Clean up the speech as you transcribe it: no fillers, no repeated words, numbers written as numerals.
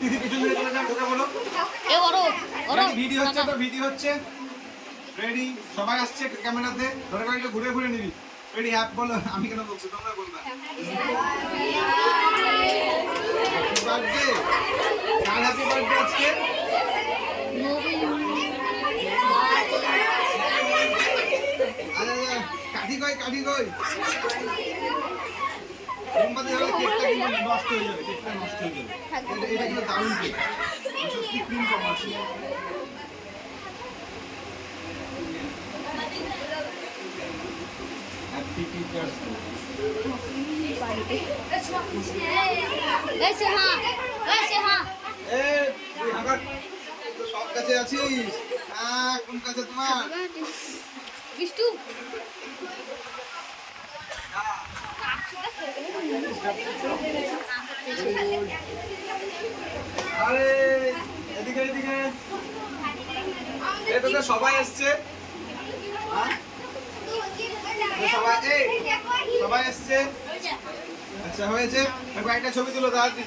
দিদি পিছন দিকে চলে যান, ঢুকে বলো। এ ওরো ওরো ভিডিও হচ্ছে তো, ভিডিও হচ্ছে। রেডি, সবাই আসছে ক্যামেরাতে, ধরে করে একটু ঘুরে ঘুরে নিবি। রেডি, হ্যাপ বলো, আমি কেন বলছি, তোমরা বলবা। বার্থডে, কার হ্যাপি বার্থডে আজকে? আরে কাঠি কই, কাঠি কই? মোমবাতি হলে কেকটা কিন্তু নষ্ট হয়ে যাবে, কেকটা নষ্ট হয়ে যাবে। এটা কিন্তু দারুণ কেক, সত্যি ক্রিম কম আছে। Happy teachers day. ऐसे हाँ ऐसे हाँ এ তুই হাগার তো সব কাছে আছিস। হ্যাঁ, কোন কাছে তোমার? বিষ্টু আরে এদিকে এদিকে, এটা তো সবাই আসছে। হ্যাঁ সবাই, এই সবাই আসছে। আচ্ছা হয়েছে, একটা ছবি তুলো তাড়াতাড়ি।